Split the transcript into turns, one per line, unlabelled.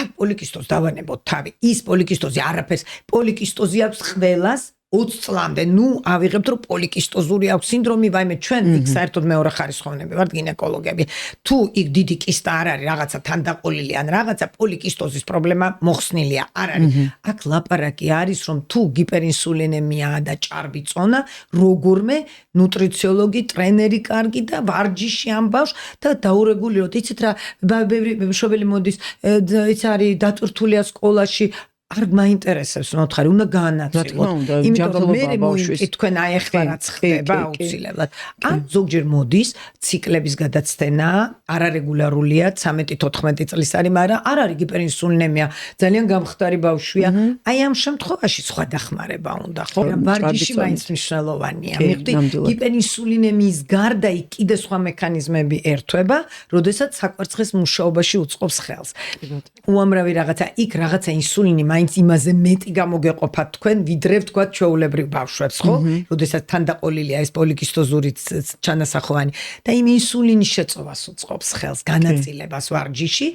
აქ პოლიკისტოზს დავანებოთ თავი. ის პოლიკისტოზი არაფერს, პოლიკისტოზი აქვს ყველას 20 წლამდე. ნუ ავიღებთ რომ პოლიკისტოზური აქვს სინდრომი, ვაიმე ჩვენ იქ საერთოდ მეორე ხარისხოვნები ვართ გინეკოლოგები. თუ იქ დიდი კისტა არ არის, რაღაცა თანდაყოლილი ან რაღაცა პოლიკისტოზის პრობლემა მოხსნილია, არ არის. აქ ლაპარაკი არის რომ თუ გიპერინსულინემიაა და ჭარბი წონა, როგორმე ნუტრიციოლოგი, ტრენერი კარგი და ვარჯიში ამბავს და დაურეგულიროთ. იცით რა, ბევრი მშობელი მოდის, ის არის დატვირთულია სკოლაში არ მაინტერესებს ნოთხარი, უნდა გაანაწილოთ. იმიტომ რომ მე მოიკითხენ აი ახლა რაც ხდება აუცილებლად. ან ზოგჯერ მოდის ციკლების გადაცდენა, არარეგულარულია, 13-14 წლის არის, მაგრამ არ არის გიპერინსულინემია, ძალიან გამხდარი ბავშვია. აი ამ შემთხვევაში სხვა დახმარება უნდა, ხო? ვარჯიში მაინც მნიშვნელოვანია. მიხდი გიპერინსულინემიის გარდა იქ კიდე სხვა მექანიზმები ერთვება, როდესაც საკვერცხლის მუშაობაში უწყობს ხელს. უამრავი რაღაცა, იქ რაღაცა ინსულინი მაინც იმაზე მეტი გამოგეყოფათ თქვენ, ვიდრე ვთქვათ ჩვეულებრივ ბავშვებს, ხო? როდესაც თანდაყოლილია ეს პოლიკისტოზური ჩანასახოვანი და იმ ინსულინის შეწოვას უწყობს ხელს, განაწილებას ვარჯიში.